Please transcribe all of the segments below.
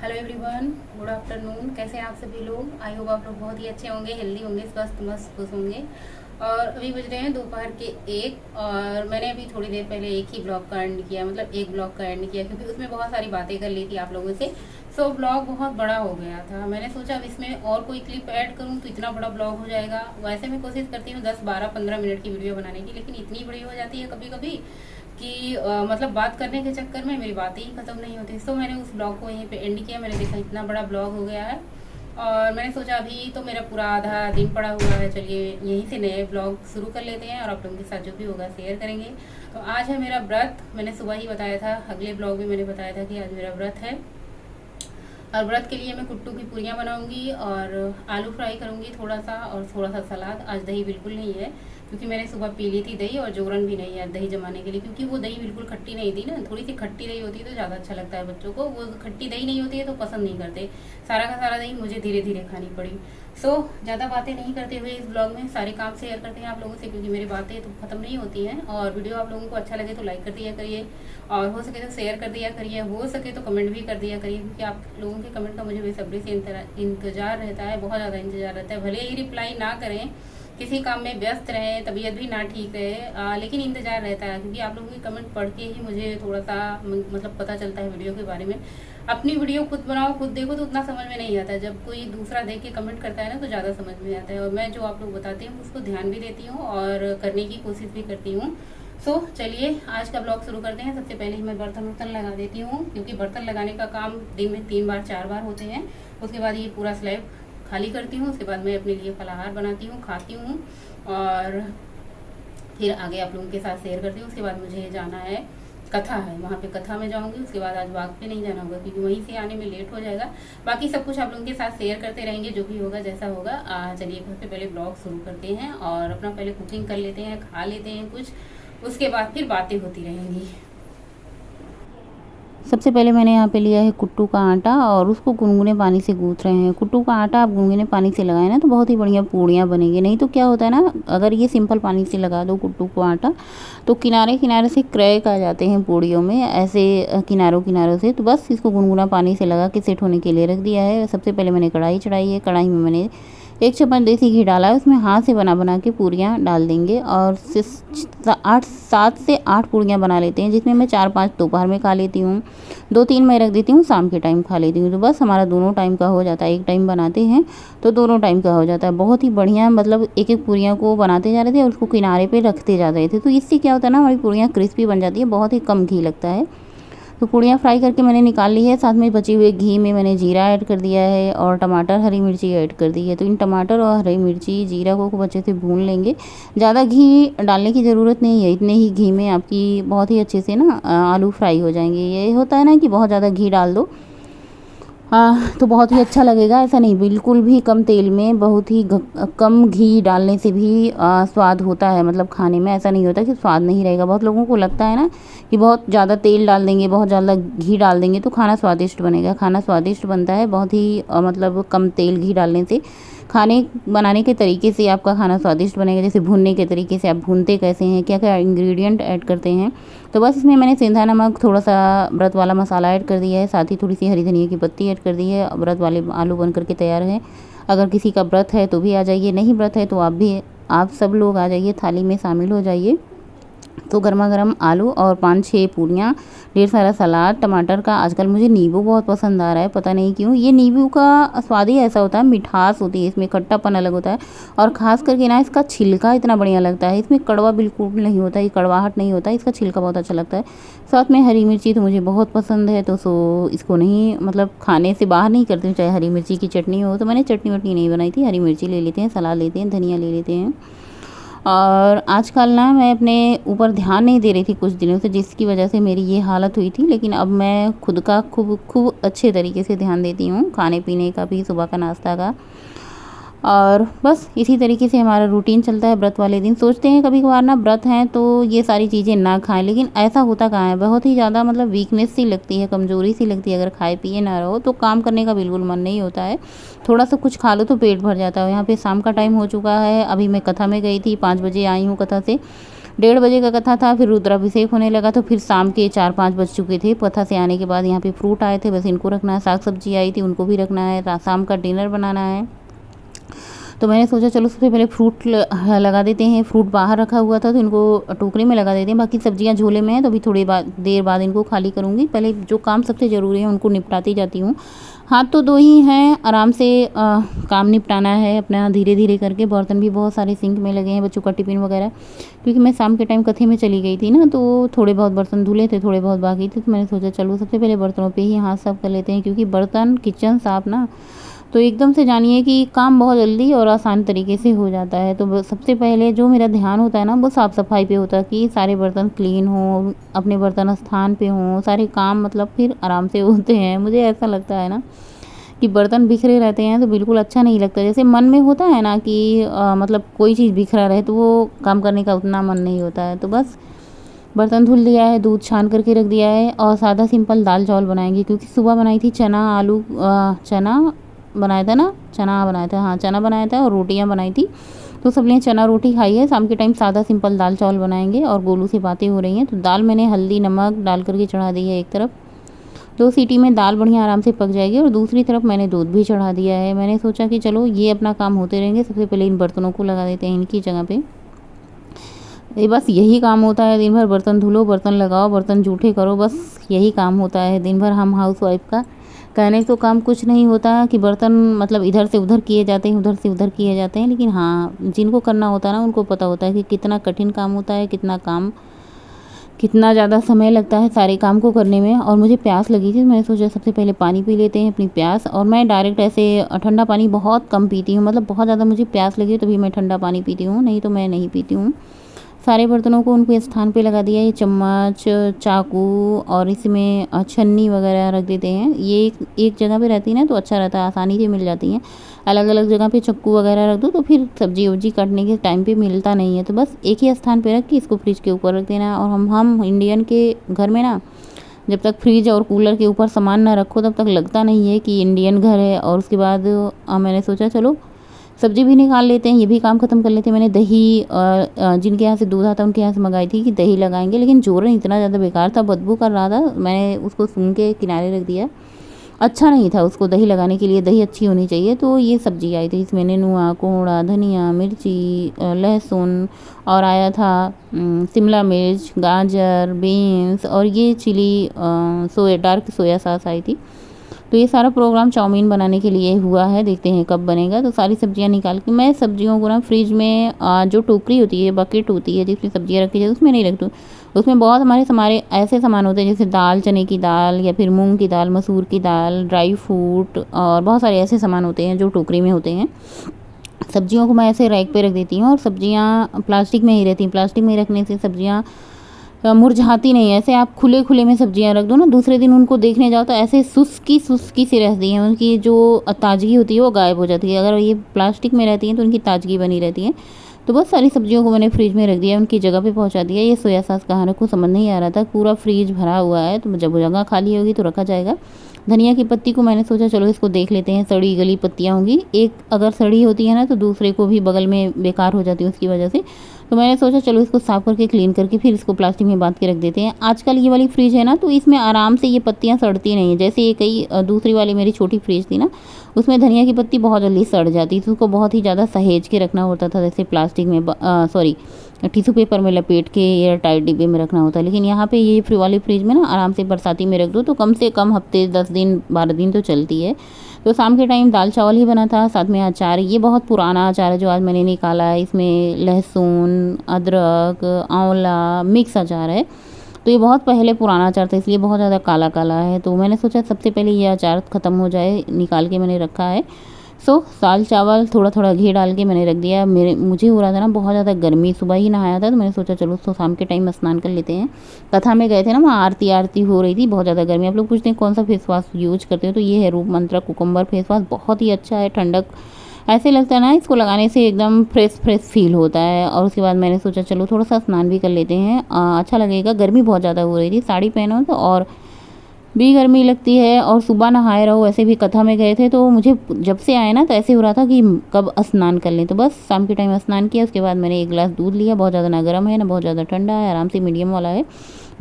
Hello everyone, good afternoon. कैसे हैं आप सभी लोग? आई होप आप लोग बहुत ही अच्छे होंगे, हेल्दी होंगे, स्वस्थ मस्त खुश होंगे। और अभी बज रहे हैं दोपहर के 1 और मैंने अभी थोड़ी देर पहले एक ही ब्लॉग का एंड किया, मतलब एक ब्लॉग का एंड किया क्योंकि उसमें बहुत सारी बातें कर ली थी आप लोगों से। सो ब्लॉग बहुत बड़ा हो गया था। मैंने सोचा अब इसमें और कोई क्लिप ऐड करूँ तो इतना बड़ा ब्लॉग हो जाएगा। वैसे मैं कोशिश करती हूँ 10, 12, 15 मिनट की वीडियो बनाने की, लेकिन इतनी बड़ी हो जाती है कभी कभी कि मतलब बात करने के चक्कर में मेरी बातें ही खत्म नहीं होती। तो मैंने उस ब्लॉग को यहीं पे एंड किया। मैंने देखा इतना बड़ा ब्लॉग हो गया है और मैंने सोचा अभी तो मेरा पूरा आधा दिन पड़ा हुआ है, चलिए यहीं से नए ब्लॉग शुरू कर लेते हैं और आप लोगों के साथ जो भी होगा शेयर करेंगे। तो आज है मेरा व्रत। मैंने सुबह ही बताया था, अगले ब्लॉग में मैंने बताया था कि आज मेरा व्रत है और व्रत के लिए मैं कुट्टू की पूरियाँ बनाऊंगी और आलू फ्राई करूंगी थोड़ा सा, और थोड़ा सा सलाद। आज दही बिल्कुल नहीं है क्योंकि मैंने सुबह पी ली थी दही, और जोरन भी नहीं है दही जमाने के लिए, क्योंकि वो दही बिल्कुल खट्टी नहीं थी ना। थोड़ी सी खट्टी दही होती है तो ज़्यादा अच्छा लगता है बच्चों को। वो खट्टी दही नहीं होती है तो पसंद नहीं करते। सारा का सारा दही मुझे धीरे धीरे खानी पड़ी। सो ज़्यादा बातें नहीं करते हुए इस ब्लॉग में सारे काम शेयर करते हैं आप लोगों से, क्योंकि मेरी बातें तो खत्म नहीं होती हैं। और वीडियो आप लोगों को अच्छा लगे तो लाइक कर दिया करिए, और हो सके तो शेयर कर दिया करिए, हो सके तो कमेंट भी कर दिया करिए, क्योंकि आप लोगों के कमेंट का मुझे बेसब्री से इंतजार रहता है, बहुत ज़्यादा इंतजार रहता है। भले ही रिप्लाई ना करें, किसी काम में व्यस्त रहे, तबीयत भी ना ठीक रहे, लेकिन इंतजार रहता है, क्योंकि आप लोगों की कमेंट पढ़ के ही मुझे थोड़ा सा मतलब पता चलता है वीडियो के बारे में। अपनी वीडियो खुद बनाओ खुद देखो तो उतना समझ में नहीं आता है, जब कोई दूसरा देख के कमेंट करता है ना तो ज़्यादा समझ में आता है। और मैं जो आप लोग बताते हैं उसको ध्यान भी देती हूँ और करने की कोशिश भी करती हूँ। सो चलिए आज का ब्लॉग शुरू करते हैं। सबसे पहले ही मैं बर्तन वर्तन लगा देती हूँ, क्योंकि बर्तन लगाने का काम दिन में 3 बार 4 बार होते हैं। उसके बाद ये पूरा स्लैब खाली करती हूँ। उसके बाद मैं अपने लिए फलाहार बनाती हूँ, खाती हूँ और फिर आगे आप लोगों के साथ शेयर करती हूँ। उसके बाद मुझे जाना है, कथा है, वहाँ पे कथा में जाऊँगी। उसके बाद आज बाग पे नहीं जाना होगा क्योंकि वहीं से आने में लेट हो जाएगा। बाकी सब कुछ आप लोगों के साथ शेयर करते रहेंगे, जो भी होगा जैसा होगा। चलिए सबसे पहले ब्लॉग शुरू करते हैं और अपना पहले कुकिंग कर लेते हैं, खा लेते हैं कुछ, उसके बाद फिर बातें होती रहेंगी। सबसे पहले मैंने यहाँ पे लिया है कुट्टू का आटा और उसको गुनगुने पानी से गूँथ रहे हैं। कुट्टू का आटा आप गुनगुने पानी से लगाएं ना तो बहुत ही बढ़िया पूड़ियाँ बनेंगी। नहीं तो क्या होता है ना, अगर ये सिंपल पानी से लगा दो कुट्टू को आटा तो किनारे किनारे से क्रैक आ जाते हैं पूड़ियों में, ऐसे किनारों किनारों से। तो बस इसको गुनगुना पानी से लगा के सेट होने के लिए रख दिया है। सबसे पहले मैंने कढ़ाई चढ़ाई है। कढ़ाई में मैंने 1 चम्मच देसी घी डाला है। उसमें हाथ से बना बना के पूरियाँ डाल देंगे और 7 से 8 पूरियाँ बना लेते हैं, जिसमें मैं 4-5 दोपहर में खा लेती हूँ, 2-3 मैं रख देती हूँ, शाम के टाइम खा लेती हूँ। तो बस हमारा दोनों टाइम का हो जाता है। एक टाइम बनाते हैं तो दोनों टाइम का हो जाता है। बहुत ही बढ़िया, मतलब एक एक पूरियाँ को बनाते जा रहे थे और उसको किनारे पे रखते जा रहे थे। तो इससे क्या होता है ना, हमारी पूरियाँ क्रिस्पी बन जाती है, बहुत ही कम घी लगता है। तो पूड़ियाँ फ्राई करके मैंने निकाल ली है। साथ में बचे हुए घी में मैंने जीरा ऐड कर दिया है और टमाटर हरी मिर्ची ऐड कर दी है। तो इन टमाटर और हरी मिर्ची जीरा को खूब अच्छे से भून लेंगे। ज़्यादा घी डालने की ज़रूरत नहीं है, इतने ही घी में आपकी बहुत ही अच्छे से ना आलू फ्राई हो जाएंगे। ये होता है ना कि बहुत ज़्यादा घी डाल दो तो बहुत ही अच्छा लगेगा, ऐसा नहीं, बिल्कुल भी कम तेल में बहुत ही कम घी डालने से भी स्वाद होता है। मतलब खाने में ऐसा नहीं होता कि स्वाद नहीं रहेगा। बहुत लोगों को लगता है ना कि बहुत ज़्यादा तेल डाल देंगे, बहुत ज़्यादा घी डाल देंगे तो खाना स्वादिष्ट बनेगा। खाना स्वादिष्ट बनता है बहुत ही मतलब कम तेल घी डालने से। खाने बनाने के तरीके से आपका खाना स्वादिष्ट बनेगा। जैसे भुनने के तरीके से, आप भूनते कैसे हैं, क्या क्या इंग्रेडिएंट ऐड करते हैं। तो बस इसमें मैंने सेंधा नमक, थोड़ा सा व्रत वाला मसाला ऐड कर दिया है, साथ ही थोड़ी सी हरी धनिया की पत्ती ऐड कर दी है। व्रत वाले आलू बन करके तैयार है। अगर किसी का व्रत है तो भी आ जाइए, नहीं व्रत है तो आप सब लोग आ जाइए, थाली में शामिल हो जाइए। तो गर्मा गर्म आलू और 5-6 पूरियाँ, ढेर सारा सलाद, टमाटर का। आजकल मुझे नींबू बहुत पसंद आ रहा है, पता नहीं क्यों। ये नींबू का स्वाद ही ऐसा होता है, मिठास होती है इसमें, खट्टापन अलग होता है। और ख़ास करके ना इसका छिलका इतना बढ़िया लगता है। इसमें कड़वा बिल्कुल नहीं होता, ये कड़वाहट नहीं होता, इसका छिलका बहुत अच्छा लगता है। साथ में हरी मिर्ची तो मुझे बहुत पसंद है, तो इसको नहीं, मतलब खाने से बाहर नहीं करती हूँ। चाहे हरी मिर्ची की चटनी हो, तो मैंने चटनी वटनी नहीं बनाई थी, हरी मिर्ची ले लेते हैं, सलाद लेते हैं, धनिया ले लेते हैं। और आजकल ना मैं अपने ऊपर ध्यान नहीं दे रही थी कुछ दिनों से, जिसकी वजह से मेरी ये हालत हुई थी। लेकिन अब मैं खुद का खूब खूब अच्छे तरीके से ध्यान देती हूँ, खाने पीने का भी, सुबह का नाश्ता का। और बस इसी तरीके से हमारा रूटीन चलता है व्रत वाले दिन। सोचते हैं कभी कभार ना व्रत हैं तो ये सारी चीज़ें ना खाएं, लेकिन ऐसा होता कहाँ है। बहुत ही ज़्यादा मतलब वीकनेस सी लगती है, कमज़ोरी सी लगती है। अगर खाए पिए ना रहो तो काम करने का बिल्कुल मन नहीं होता है। थोड़ा सा कुछ खा लो तो पेट भर जाता है। यहाँ पे शाम का टाइम हो चुका है, अभी मैं कथा में गई थी, 5 बजे आई हूँ कथा से। 1:30 बजे का कथा था, फिर रुद्राभिषेक होने लगा तो फिर शाम के 4-5 बज चुके थे। कथा से आने के बाद यहाँ पे फ्रूट आए थे, बस इनको रखना है, साग सब्जी आई थी उनको भी रखना है, शाम का डिनर बनाना है। तो मैंने सोचा चलो सबसे पहले फ्रूट लगा देते हैं। फ्रूट बाहर रखा हुआ था तो इनको टोकरी में लगा देते हैं, बाकी सब्जियां झोले में है तो अभी थोड़ी देर बाद इनको खाली करूँगी। पहले जो काम सबसे ज़रूरी है उनको निपटाती जाती हूँ। हाथ तो 2 ही हैं, आराम से काम निपटाना है अपना धीरे धीरे करके। बर्तन भी बहुत सारे सिंक में लगे हैं, बच्चों का टिफ़िन वगैरह, क्योंकि मैं शाम के टाइम कथे में चली गई थी ना, तो थोड़े बहुत बर्तन धुले थे, थोड़े बहुत बाकी थे। तो मैंने सोचा चलो सबसे पहले बर्तनों पे ही हाथ साफ कर लेते हैं, क्योंकि बर्तन किचन साफ ना तो एकदम से जानिए कि काम बहुत जल्दी और आसान तरीके से हो जाता है। तो सबसे पहले जो मेरा ध्यान होता है ना वो साफ़ सफाई पे होता है कि सारे बर्तन क्लीन हों, अपने बर्तन स्थान पे हों, सारे काम मतलब फिर आराम से होते हैं। मुझे ऐसा लगता है ना कि बर्तन बिखरे रहते हैं तो बिल्कुल अच्छा नहीं लगता। जैसे मन में होता है ना कि मतलब कोई चीज़ बिखरा रहे तो वो काम करने का उतना मन नहीं होता है। तो बस बर्तन धुल दिया है, दूध छान करके रख दिया है और सादा सिंपल दाल चावल बनाएंगे, क्योंकि सुबह बनाई थी चना आलू चना बनाया था ना, चना बनाया था, हाँ चना बनाया था और रोटियां बनाई थी। तो सब ने चना रोटी खाई है। शाम के टाइम सादा सिंपल दाल चावल बनाएंगे। और गोलू से बातें हो रही हैं तो दाल मैंने हल्दी नमक डाल करके चढ़ा दी है एक तरफ। 2 सीटी में दाल बढ़िया आराम से पक जाएगी। और दूसरी तरफ मैंने दूध भी चढ़ा दिया है। मैंने सोचा कि चलो ये अपना काम होते रहेंगे, सबसे पहले इन बर्तनों को लगा देते हैं इनकी जगह पे। ये बस यही काम होता है दिन भर, बर्तन धुलो, बर्तन लगाओ, बर्तन जूठे करो, बस यही काम होता है दिन भर हम हाउस वाइफ का। कहने तो काम कुछ नहीं होता कि बर्तन मतलब इधर से उधर किए जाते हैं, उधर से उधर किए जाते हैं, लेकिन हाँ जिनको करना होता है ना उनको पता होता है कि कितना कठिन काम होता है, कितना ज़्यादा समय लगता है सारे काम को करने में। और मुझे प्यास लगी थी, मैंने सोचा सबसे पहले पानी पी लेते हैं अपनी प्यास। और मैं डायरेक्ट ऐसे ठंडा पानी बहुत कम पीती हूँ, मतलब बहुत ज़्यादा मुझे प्यास लगी तभी मैं ठंडा पानी पीती हूँ, नहीं तो मैं नहीं पीती हूँ। सारे बर्तनों को उनके स्थान पे लगा दिया। ये चम्मच चाकू और इसमें छन्नी वगैरह रख देते हैं। ये एक जगह पे रहती है ना तो अच्छा रहता है, आसानी से मिल जाती हैं। अलग अलग जगह पे चक्कू वगैरह रख दो तो फिर सब्जी वब्जी काटने के टाइम पे मिलता नहीं है। तो बस एक ही स्थान पे रख के इसको फ्रिज के ऊपर रख देना। और हम इंडियन के घर में ना जब तक फ्रिज और कूलर के ऊपर सामान ना रखो तब तक लगता नहीं है कि इंडियन घर है। और उसके बाद मैंने सोचा चलो सब्जी भी निकाल लेते हैं, ये भी काम खत्म कर लेते हैं। मैंने दही जिनके यहाँ से दूध आता उनके यहाँ से मंगाई थी कि दही लगाएंगे, लेकिन जोरन इतना ज़्यादा बेकार था, बदबू कर रहा था। मैंने उसको सूंघ के किनारे रख दिया, अच्छा नहीं था उसको दही लगाने के लिए, दही अच्छी होनी चाहिए। तो ये सब्जी आई थी, इसमें नेनुआ कोहड़ा धनिया मिर्ची लहसुन और आया था शिमला मिर्च गाजर बीन्स और ये चिली डार्क सोया सॉस आई थी। तो ये सारा प्रोग्राम चाउमीन बनाने के लिए हुआ है, देखते हैं कब बनेगा। तो सारी सब्जियां निकाल के मैं सब्जियों को ना फ्रिज में जो टोकरी होती है बकेट होती है जिसमें सब्जियां रखी जाती है उसमें नहीं रखती हूँ। उसमें बहुत हमारे ऐसे सामान होते हैं जैसे दाल चने की दाल या फिर मूंग की दाल मसूर की दाल ड्राई फ्रूट और बहुत सारे ऐसे सामान होते हैं जो टोकरी में होते हैं। सब्जियों को मैं ऐसे रैक पे रख देती हूँ और सब्जियाँ प्लास्टिक में ही रहती हैं। प्लास्टिक में रखने से सब्जियाँ मुरझाती नहीं है। ऐसे आप खुले खुले में सब्जियां रख दो ना, दूसरे दिन उनको देखने जाओ तो ऐसे सुस्की सी रहती हैं, उनकी जो ताजगी होती है वो गायब हो जाती है। अगर ये प्लास्टिक में रहती हैं तो उनकी ताजगी बनी रहती है। तो बहुत सारी सब्जियों को मैंने फ्रिज में रख दिया, उनकी जगह पे पहुंचा दिया। ये सोया सॉस कहाँ रखूँ समझ नहीं आ रहा था, पूरा फ्रिज भरा हुआ है, तो जब जगह खाली होगी तो रखा जाएगा। धनिया की पत्ती को मैंने सोचा चलो इसको देख लेते हैं, सड़ी गली पत्तियाँ होंगी, एक अगर सड़ी होती है ना तो दूसरे को भी बगल में बेकार हो जाती है उसकी वजह से। तो मैंने सोचा चलो इसको साफ करके क्लीन करके फिर इसको प्लास्टिक में बांध के रख देते हैं। आजकल ये वाली फ्रिज है ना तो इसमें आराम से ये पत्तियाँ सड़ती नहीं है, जैसे ये कई दूसरी वाली मेरी छोटी फ्रिज थी ना उसमें धनिया की पत्ती बहुत जल्दी सड़ जाती थी, उसको बहुत ही ज़्यादा सहेज के रखना होता था, जैसे प्लास्टिक में टिश्यू पेपर में लपेट के एयर टाइट डिब्बे में रखना होता है। लेकिन यहाँ पे ये वाली फ्रिज में ना आराम से बरसाती में रख दो तो कम से कम हफ्ते 10 दिन 12 दिन तो चलती है। तो शाम के टाइम दाल चावल ही बना था, साथ में अचार। ये बहुत पुराना अचार है जो आज मैंने निकाला है, इसमें लहसुन अदरक आंवला मिक्स अचार है। तो ये बहुत पहले पुराना अचार था इसलिए बहुत ज़्यादा काला काला है। तो मैंने सोचा सबसे पहले ये अचार ख़त्म हो जाए, निकाल के मैंने रखा है। दाल चावल थोड़ा थोड़ा घी डाल के मैंने रख दिया। मुझे हो रहा था ना बहुत ज़्यादा गर्मी, सुबह ही नहाया था तो मैंने सोचा चलो तो शाम के टाइम स्नान कर लेते हैं। कथा में गए थे ना वहाँ आरती हो रही थी, बहुत ज़्यादा गर्मी। आप लोग पूछते हैं कौन सा फेस वॉश यूज करते हो, तो ये है रूप मंत्रा कुकुम्बर फेस वॉश, बहुत ही अच्छा है, ठंडक ऐसे लगता है ना इसको लगाने से एकदम फ्रेश फील होता है। और उसके बाद मैंने सोचा चलो थोड़ा सा स्नान भी कर लेते हैं, अच्छा लगेगा। गर्मी बहुत ज़्यादा हो रही थी, साड़ी पहनो तो और भी गर्मी लगती है और सुबह नहाए रहो। ऐसे भी कथा में गए थे तो मुझे जब से आए ना तो ऐसे हो रहा था कि कब स्नान कर लें। तो बस शाम के टाइम स्नान किया, उसके बाद मैंने 1 गिलास दूध लिया। बहुत ज़्यादा ना गर्म है ना बहुत ज़्यादा ठंडा है, आराम से मीडियम वाला है।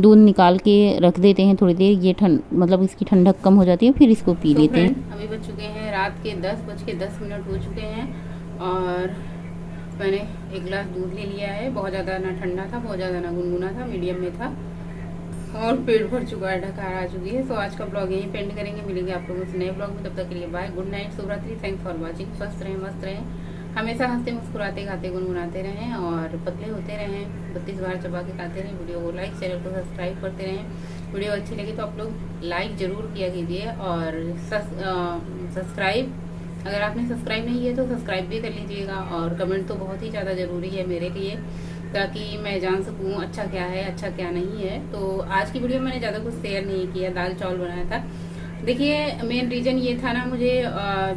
दूध निकाल के रख देते हैं थोड़ी देर, ये मतलब इसकी ठंडक कम हो जाती है, फिर इसको पी लेते हैं। अभी बज चुके हैं रात के 10:10 हो चुके हैं और मैंने 1 गिलास दूध ले लिया है। बहुत ज़्यादा ना ठंडा था, बहुत ज़्यादा ना गुनगुना था, मीडियम में था और पेट भर चुका है, ढकार आ चुकी है। तो आज का ब्लॉग यहीं पेंड करेंगे। मिलेंगे आप लोगों से नए ब्लॉग में, तब तक के लिए बाय, गुड नाइट, शुभ रात्रि, थैंक्स फॉर वॉचिंग। स्वस्थ रहें, मस्त रहें, हमेशा हंसते मुस्कुराते खाते गुनगुनाते रहें और पतले होते रहें, 32 बार चबा के खाते रहें। वीडियो को लाइक, चैनल को सब्सक्राइब करते रहें। वीडियो अच्छी लगी तो आप लोग लाइक ज़रूर किया कीजिए और सब्सक्राइब, अगर आपने सब्सक्राइब नहीं किया तो सब्सक्राइब भी कर लीजिएगा। और कमेंट तो बहुत ही ज़्यादा ज़रूरी है मेरे लिए, ताकि मैं जान सकूं अच्छा क्या है अच्छा क्या नहीं है। तो आज की वीडियो मैंने ज़्यादा कुछ शेयर नहीं किया, दाल चावल बनाया था। देखिए मेन रीज़न ये था ना, मुझे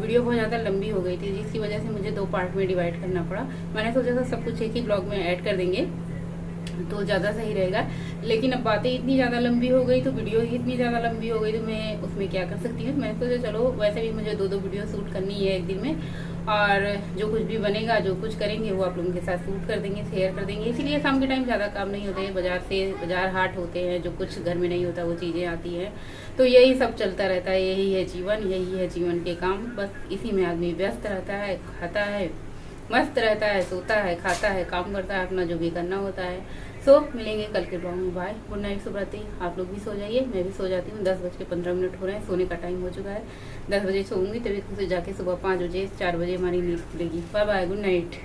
वीडियो बहुत ज़्यादा लंबी हो गई थी, जिसकी वजह से मुझे 2 पार्ट में डिवाइड करना पड़ा। मैंने सोचा था सब कुछ एक ही ब्लॉग में ऐड कर देंगे तो ज़्यादा सही रहेगा, लेकिन अब बातें इतनी ज़्यादा लंबी हो गई, तो वीडियो ही इतनी ज़्यादा लंबी हो गई, तो मैं उसमें क्या कर सकती हूँ। मैंने सोचा चलो वैसे भी मुझे 2 वीडियो शूट करनी है एक दिन में, और जो कुछ भी बनेगा जो कुछ करेंगे वो आप लोगों के साथ शूट कर देंगे, शेयर कर देंगे। इसीलिए शाम के टाइम ज़्यादा काम नहीं होते हैं, बाजार हाट होते हैं, जो कुछ घर में नहीं होता वो चीज़ें आती हैं। तो यही सब चलता रहता है, यही है जीवन, यही है जीवन के काम। बस इसी में आदमी व्यस्त रहता है, खाता है, मस्त रहता है, सोता है, खाता है, काम करता है, अपना जो भी करना होता है। मिलेंगे कल के ब्लॉग में। बाय, गुड नाइट, शुभ रात्रि। आप लोग भी सो जाइए, मैं भी सो जाती हूँ। 10:15 हो रहे हैं, सोने का टाइम हो चुका है। 10 बजे सोऊंगी, तभी जाके सुबह 5 बजे 4 बजे हमारी नींद खुलेगी। Bye bye, good night.